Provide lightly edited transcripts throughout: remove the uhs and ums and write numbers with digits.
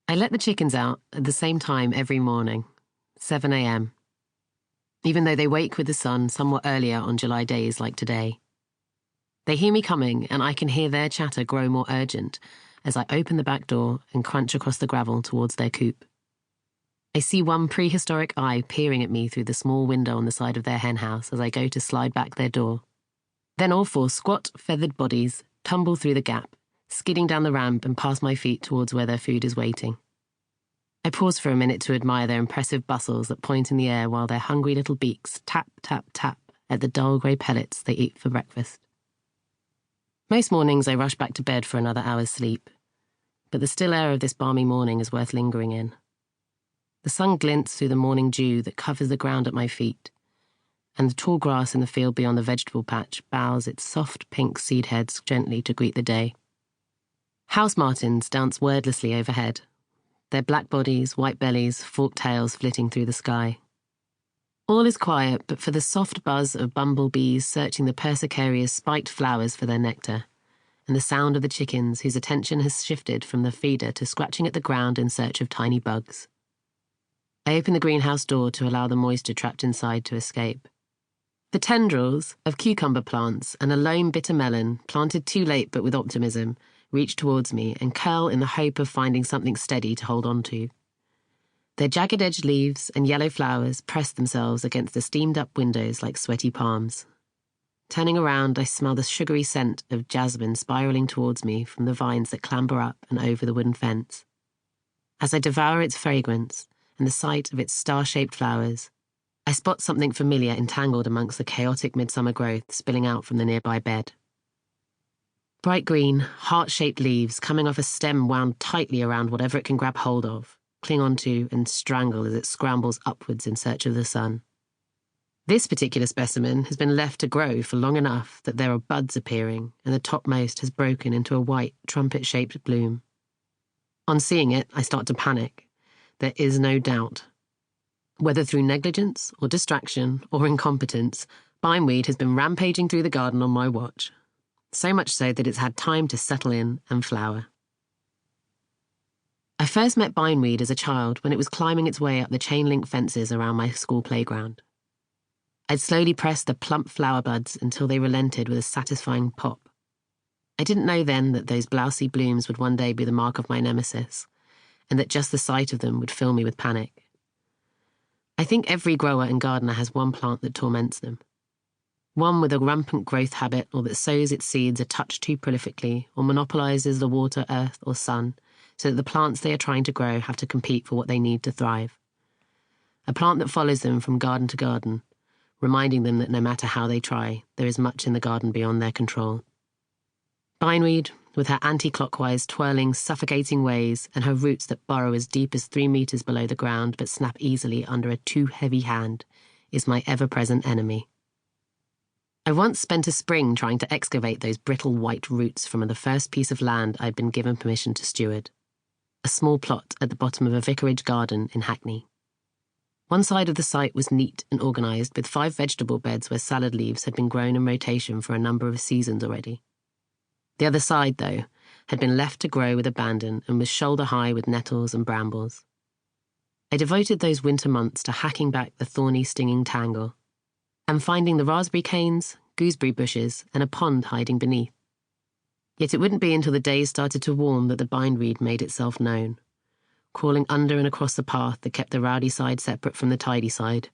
I let the chickens out at the same time every morning, 7 a.m., even though they wake with the sun somewhat earlier on July days like today. They hear me coming, and I can hear their chatter grow more urgent as I open the back door and crunch across the gravel towards their coop. I see one prehistoric eye peering at me through the small window on the side of their henhouse as I go to slide back their door. Then all four squat, feathered bodies tumble through the gap, skidding down the ramp and past my feet towards where their food is waiting. I pause for a minute to admire their impressive bustles that point in the air while their hungry little beaks tap, tap, tap at the dull grey pellets they eat for breakfast. Most mornings I rush back to bed for another hour's sleep, but the still air of this balmy morning is worth lingering in. The sun glints through the morning dew that covers the ground at my feet, and the tall grass in the field beyond the vegetable patch bows its soft pink seed heads gently to greet the day. House martins dance wordlessly overhead, their black bodies, white bellies, forked tails flitting through the sky. All is quiet but for the soft buzz of bumblebees searching the Persicaria's spiked flowers for their nectar, and the sound of the chickens whose attention has shifted from the feeder to scratching at the ground in search of tiny bugs. I open the greenhouse door to allow the moisture trapped inside to escape. The tendrils of cucumber plants and a lone bitter melon, planted too late but with optimism, reach towards me and curl in the hope of finding something steady to hold on to. Their jagged-edged leaves and yellow flowers press themselves against the steamed-up windows like sweaty palms. Turning around, I smell the sugary scent of jasmine spiraling towards me from the vines that clamber up and over the wooden fence. As I devour its fragrance and the sight of its star-shaped flowers, I spot something familiar entangled amongst the chaotic midsummer growth spilling out from the nearby bed. Bright green, heart-shaped leaves coming off a stem wound tightly around whatever it can grab hold of, cling onto and strangle as it scrambles upwards in search of the sun. This particular specimen has been left to grow for long enough that there are buds appearing, and the topmost has broken into a white, trumpet-shaped bloom. On seeing it, I start to panic. There is no doubt. Whether through negligence or distraction or incompetence, bindweed has been rampaging through the garden on my watch. So much so that it's had time to settle in and flower. I first met bindweed as a child when it was climbing its way up the chain-link fences around my school playground. I'd slowly pressed the plump flower buds until they relented with a satisfying pop. I didn't know then that those blousy blooms would one day be the mark of my nemesis, and that just the sight of them would fill me with panic. I think every grower and gardener has one plant that torments them. One with a rampant growth habit or that sows its seeds a touch too prolifically or monopolizes the water, earth or sun so that the plants they are trying to grow have to compete for what they need to thrive. A plant that follows them from garden to garden, reminding them that no matter how they try, there is much in the garden beyond their control. Bindweed, with her anti-clockwise, twirling, suffocating ways and her roots that burrow as deep as 3 meters below the ground but snap easily under a too heavy hand, is my ever-present enemy. I once spent a spring trying to excavate those brittle white roots from the first piece of land I'd been given permission to steward, a small plot at the bottom of a vicarage garden in Hackney. One side of the site was neat and organised with 5 vegetable beds where salad leaves had been grown in rotation for a number of seasons already. The other side, though, had been left to grow with abandon and was shoulder-high with nettles and brambles. I devoted those winter months to hacking back the thorny, stinging tangle and finding the raspberry canes, gooseberry bushes, and a pond hiding beneath. Yet it wouldn't be until the days started to warm that the bindweed made itself known, crawling under and across the path that kept the rowdy side separate from the tidy side,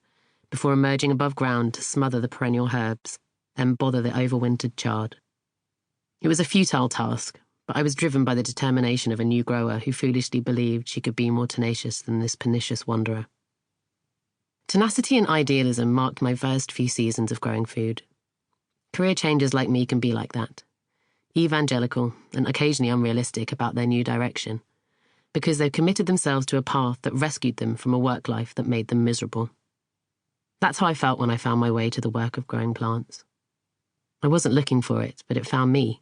before emerging above ground to smother the perennial herbs and bother the overwintered chard. It was a futile task, but I was driven by the determination of a new grower who foolishly believed she could be more tenacious than this pernicious wanderer. Tenacity and idealism marked my first few seasons of growing food. Career changers like me can be like that, evangelical and occasionally unrealistic about their new direction, because they've committed themselves to a path that rescued them from a work life that made them miserable. That's how I felt when I found my way to the work of growing plants. I wasn't looking for it, but it found me.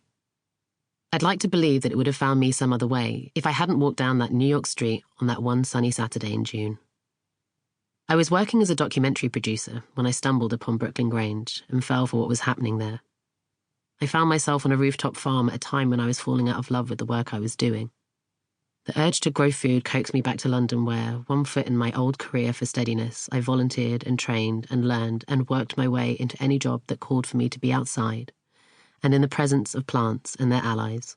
I'd like to believe that it would have found me some other way if I hadn't walked down that New York street on that one sunny Saturday in June. I was working as a documentary producer when I stumbled upon Brooklyn Grange and fell for what was happening there. I found myself on a rooftop farm at a time when I was falling out of love with the work I was doing. The urge to grow food coaxed me back to London where, one foot in my old career for steadiness, I volunteered and trained and learned and worked my way into any job that called for me to be outside and in the presence of plants and their allies.